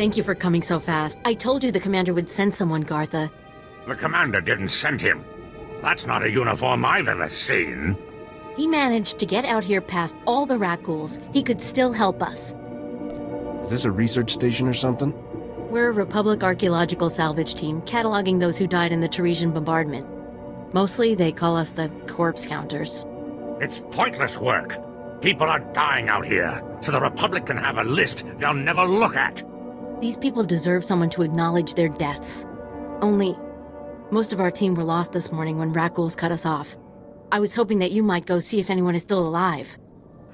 Thank you for coming so fast. I told you the commander would send someone, Gartha. The commander didn't send him. That's not a uniform I've ever seen. He managed to get out here past all the rat ghouls. He could still help us. Is this a research station or something? We're a Republic archaeological salvage team, cataloging those who died in the Tarisian bombardment. Mostly, they call us the corpse counters. It's pointless work. People are dying out here, so the Republic can have a list they'll never look at. These people deserve someone to acknowledge their deaths. Only, most of our team were lost this morning when rat ghouls cut us off. I was hoping that you might go see if anyone is still alive.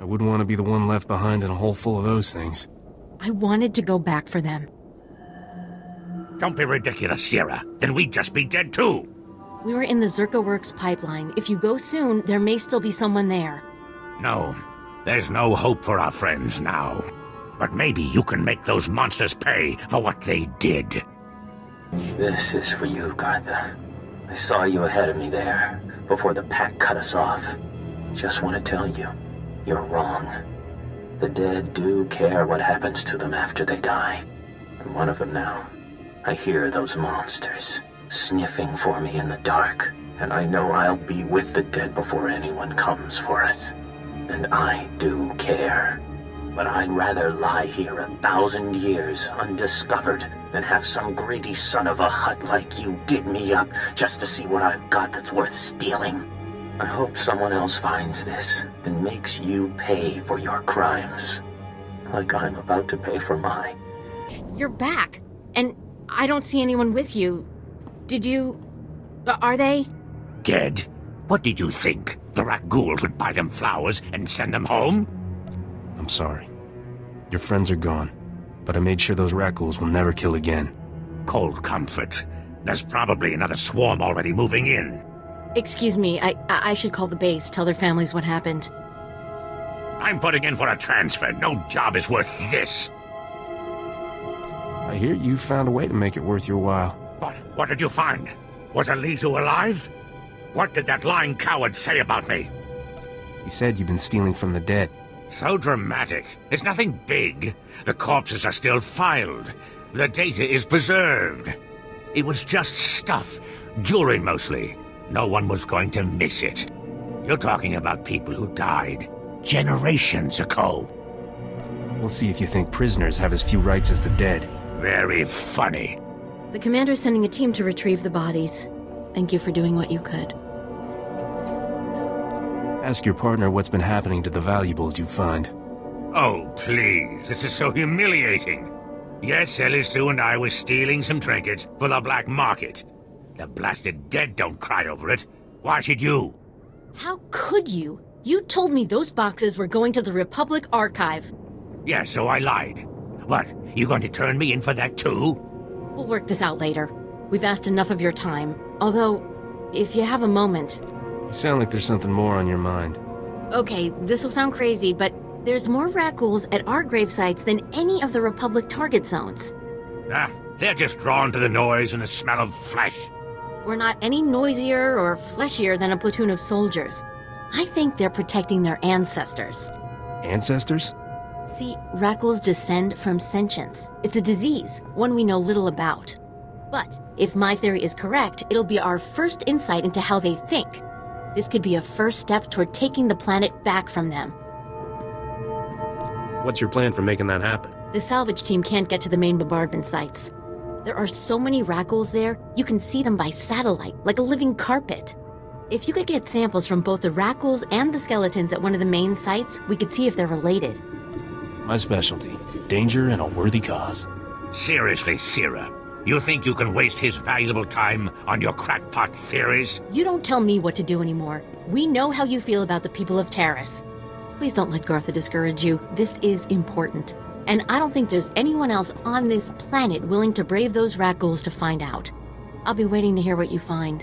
I wouldn't want to be the one left behind in a hole full of those things. I wanted to go back for them. Don't be ridiculous, Sierra. Then we'd just be dead too. We were in the Zerka Works pipeline. If you go soon, there may still be someone there. No, there's no hope for our friends now. But maybe you can make those monsters pay for what they did. This is for you, Gartha. I saw you ahead of me there, before the pack cut us off. Just want to tell you, you're wrong. The dead do care what happens to them after they die. I'm one of them now. I hear those monsters sniffing for me in the dark, and I know I'll be with the dead before anyone comes for us. And I do care. But I'd rather lie here 1,000 years undiscovered than have some greedy son of a hut like you dig me up just to see what I've got that's worth stealing. I hope someone else finds this and makes you pay for your crimes, like I'm about to pay for mine. You're back, and I don't see anyone with you. Did you... are they? Dead? What did you think? The rat ghouls would buy them flowers and send them home? I'm sorry. Your friends are gone, but I made sure those rat ghouls will never kill again. Cold comfort. There's probably another swarm already moving in. Excuse me, I should call the base, tell their families what happened. I'm putting in for a transfer. No job is worth this. I hear you found a way to make it worth your while. What did you find? Was Elizu alive? What did that lying coward say about me? He said you've been stealing from the dead. So dramatic. It's nothing big. The corpses are still filed. The data is preserved. It was just stuff. Jewelry mostly. No one was going to miss it. You're talking about people who died generations ago. We'll see if you think prisoners have as few rights as the dead. Very funny. The commander's sending a team to retrieve the bodies. Thank you for doing what you could. Ask your partner what's been happening to the valuables you find. Oh, please. This is so humiliating. Yes, Elizu and I were stealing some trinkets for the black market. The blasted dead don't cry over it. Why should you? How could you? You told me those boxes were going to the Republic Archive. Yeah, so I lied. What, you going to turn me in for that too? We'll work this out later. We've asked enough of your time. Although, if you have a moment... You sound like there's something more on your mind. Okay, this'll sound crazy, but there's more rat ghouls at our grave sites than any of the Republic target zones. Ah, they're just drawn to the noise and the smell of flesh. We're not any noisier or fleshier than a platoon of soldiers. I think they're protecting their ancestors. Ancestors? See, rat ghouls descend from sentience. It's a disease, one we know little about. But if my theory is correct, it'll be our first insight into how they think. This could be a first step toward taking the planet back from them. What's your plan for making that happen? The salvage team can't get to the main bombardment sites. There are so many rat ghouls there, you can see them by satellite, like a living carpet. If you could get samples from both the rat ghouls and the skeletons at one of the main sites, we could see if they're related. My specialty. Danger and a worthy cause. Seriously, Sierra, you think you can waste his valuable time on your crackpot theories? You don't tell me what to do anymore. We know how you feel about the people of Taris. Please don't let Gartha discourage you. This is important. And I don't think there's anyone else on this planet willing to brave those rat ghouls to find out. I'll be waiting to hear what you find.